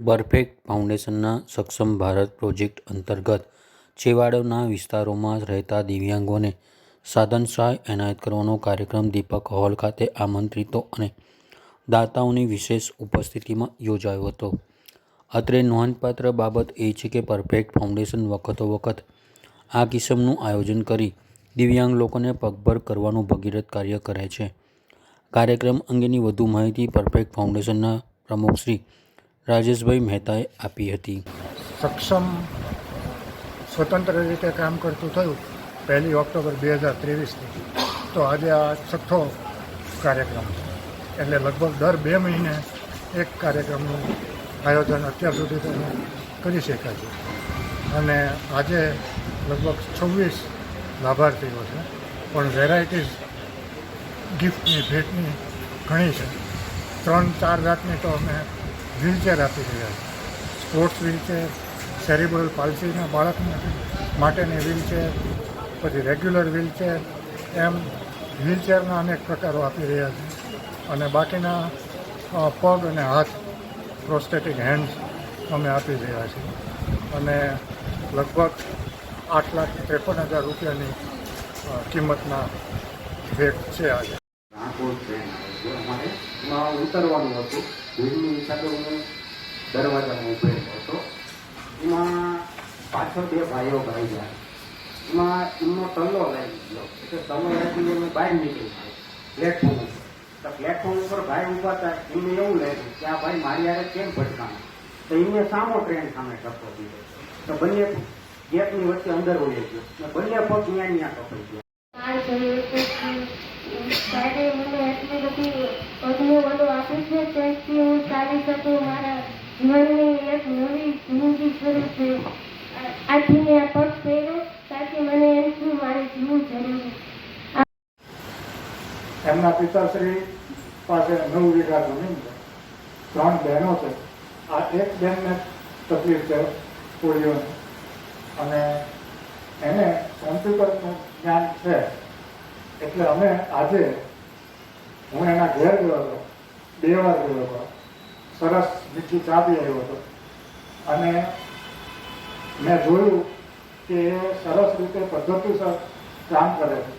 બરફેક્ટ ફાઉન્ડેશનના સક્ષમ ભારત પ્રોજેક્ટ અંતર્ગત છેવાડાના વિસ્તારોમાં રહેતા દિવ્યાંગોને સાધન સહાય એનાયત કરવાનો કાર્યક્રમ દીપક હોલ ખાતે આમંત્રિતો અને દાતાઓની વિશેષ ઉપસ્થિતિમાં યોજાયો હતો. અત્રે નોંધપાત્ર બાબત એ છે કે પરફેક્ટ ફાઉન્ડેશન વખતોવખત આ કિસ્મનું આયોજન કરી દિવ્યાંગ લોકોને પગભર કરવાનું ભગીરથ કાર્ય કરે છે. કાર્યક્રમ અંગેની વધુ માહિતી પરફેક્ટ ફાઉન્ડેશનના પ્રમુખ શ્રી રાજેશભાઈ મહેતાએ આપી હતી. સક્ષમ સ્વતંત્ર રીતે કામ કરતું થયું 1 ઓક્ટોબર 2023થી. તો આજે આ છઠ્ઠો કાર્યક્રમ છે. એટલે લગભગ દર 2 મહિને એક કાર્યક્રમનું આયોજન અત્યાર સુધી તો કરી શક્યા છે. અને આજે લગભગ 26 લાભાર્થીઓ છે, પણ વેરાયટીઝ ગિફ્ટની ભેટની ઘણી છે. 3-4 જાતની તો અમે વ્હીલચેર આપી રહ્યા છે. સ્પોર્ટ્સ વ્હીલચેર, સેરિબ્રલ પાલ્સીના બાળક માટેની વ્હીલચેર, પછી રેગ્યુલર વ્હીલચેર, એમ વ્હીલચેરના અનેક પ્રકારો આપી રહ્યા છે. અને બાકીના પગ અને હાથ પ્રોસ્થેટિક હેન્ડ્સ અમે આપી રહ્યા છીએ. અને લગભગ 8,53,000 રૂપિયાની કિંમતના ભેટ છે આજે. એમાં ઉતરવાનું હતું. ભીડની હિસાબે હું દરવાજામાં ઉભેલો હતો. એમાં પાછળ 2 ભાઈઓ ભાઈ ગયા. એમાં એમનો તલ્લો લાગી ગયો. એટલે તલ્લો લાગી અમે બહાર નીકળી ગયો પ્લેટફોર્મ ઉપર. તો પ્લેટફોર્મ ઉપર ભાઈ ઊભા હતા. એમને એવું લાગ્યું કે આ ભાઈ મારી યારે કેમ ભટકાણો. તો એમને સામો ટ્રેન સામે ટપકો દીધો. તો બંને ગેપની વચ્ચે અંદર વળી ગયો. બંને પગ ત્યાં કપાઈ ગયા. ત્યારે મને એટલી બધી વધુ આપી છે ત્યાંથી હું ચાલી શકું. મારા જીવનની એક નવી જિંદગી શરૂ થઈ. આથી મેં આ પગ પહેર્યો ત્યાંથી મને એમ થયું મારે જીવવું જરૂરી. એમના પિતાશ્રી પાસે 9 વીઘા જમીન છે. 3 બહેનો છે. આ એક બહેનને તકલીફ છે પોલિયોની, અને એને કોમ્પ્યુટરનું જ્ઞાન છે. એટલે અમે આજે હું એના ઘેર ગયો હતો, 2 વાર ગયો હતો. સરસ મીઠી ચા પી આવ્યો હતો. અને મેં જોયું કે એ સરસ રીતે પદ્ધતિસર કામ કરે છે.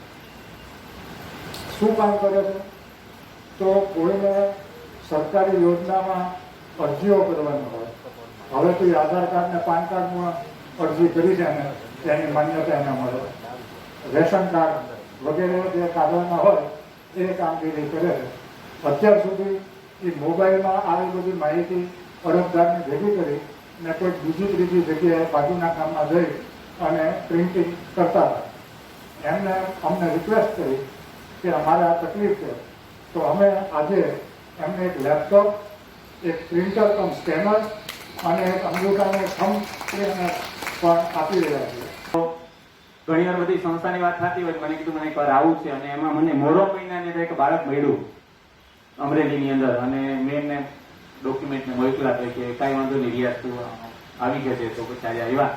શું કામ કરે છે? તો કોઈને સરકારી યોજનામાં અરજીઓ કરવાની હોય, હવે તો આધાર કાર્ડ ને પાન કાર્ડમાં અરજી કરી છે ને તેની માન્યતા એને મળે. રેશન કાર્ડ વગેરે જે કાઢવાના હોય એ કામગીરી કરે છે. અત્યાર સુધી એ મોબાઈલમાં આવી બધી માહિતી અરજદારની ભેગી કરી ને કોઈ બીજી ત્રીજી જગ્યાએ બાજુના કામમાં જઈ અને પ્રિન્ટિંગ કરતા હતા. એમને અમને રિક્વેસ્ટ કરી કે અમારે આ તકલીફ છે, તો અમે આજે એમને એક લેપટોપ, એક પ્રિન્ટર કમ સ્કેનર અને એક અંગૂઠાને થંબ પણ આપી રહ્યા છીએ. ઘણી વાર બધી સંસ્થાની વાત થતી હોય, મને કીધું મને એકવાર આવું છે. અને એમાં મને મોડો મહિનાની એક બાળક મળ્યું અમરેલીની અંદર. અને મેં એમને ડોક્યુમેન્ટને મોકલા કે કાંઈ વાંધો નહીં રિયાઝ તું આવી ગયા છે. તો પછી આજે આવ્યા.